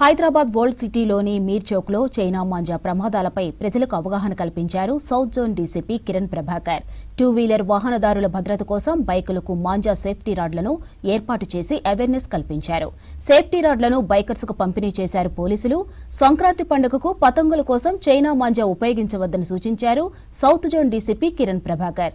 Hyderabad world సిటీలోని మీర్ చౌక్లో China manja ప్రమాదాలపై ప్రజలకు అవగాహన కల్పించారు south zone DCP Kiran Prabhakar. Two wheeler వాహనదారుల భద్రత కోసం బైకులకు మాంజా సేఫ్టీ రాడ్లను ఏర్పాటు చేసి అవేర్నెస్ కల్పించారు. సేఫ్టీ రాడ్లను బైకర్స్కు పంపిణీ చేశారు పోలీసులు. సంక్రాంతి పండుగకు పతంగుల కోసం చైనా మాంజా ఉపయోగించవద్దని సూచించారు south zone DCP Kiran Prabhakar.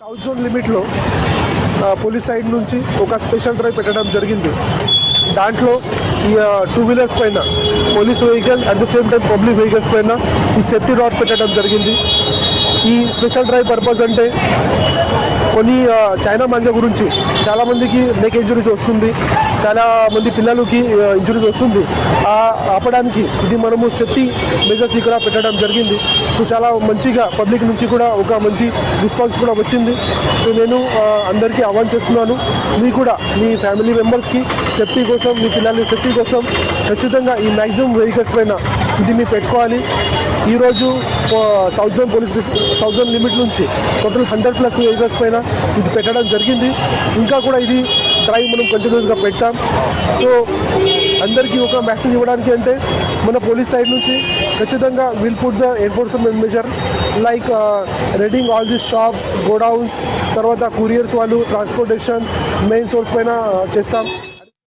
South zone లిమిట్లో పోలీస్ సైడ్ నుంచి ఒక స్పెషల్ డ్రైవ్ పెట్టడం జరిగింది. దాంట్లో ఈ 2-వీలర్స్ పైన police vehicle at the same time public vehicles పైన ఈ సేఫ్టీ రాడ్స్ పెట్టడం జరిగింది. ఈ స్పెషల్ డ్రైవ్ పర్పస్ అంటే కొన్ని చైనా మాంజా గురించి చాలామందికి నెక్ ఇంజురీస్ వస్తుంది, చాలా మంది పిల్లలకి ఇంజురీస్ వస్తుంది. ఆపడానికి ఇది మనము సేఫ్టీ మెజర్స్ ఇక్కడ పెట్టడం జరిగింది. సో చాలా మంచిగా పబ్లిక్ నుంచి కూడా ఒక మంచి రెస్పాన్స్ కూడా వచ్చింది. సో నేను అందరికీ ఆహ్వానం చేస్తున్నాను, మీ కూడా మీ ఫ్యామిలీ మెంబర్స్కి సేఫ్టీ కోసం, మీ పిల్లల సేఫ్టీ కోసం ఖచ్చితంగా ఈ మ్యాక్సిమం వెహికల్స్ పైన ఇది మీరు పెట్టుకోవాలి. ఈరోజు సౌత్ జోన్ లిమిట్ నుంచి టోటల్ 100+ వెహికల్స్ పైన ఇది పెట్టడం జరిగింది. ఇంకా కూడా ఇది డ్రైవ్ మనం కంటిన్యూస్గా పెడతాం. సో అందరికీ ఒక మెసేజ్ ఇవ్వడానికి అంటే మన పోలీస్ సైడ్ నుంచి ఖచ్చితంగా will put the enforcement measure like reading all these shops, godowns, తర్వాత కొరియర్స్ వాళ్ళు ట్రాన్స్పోర్టేషన్ మెయిన్ సోర్స్ పైన చేస్తాం.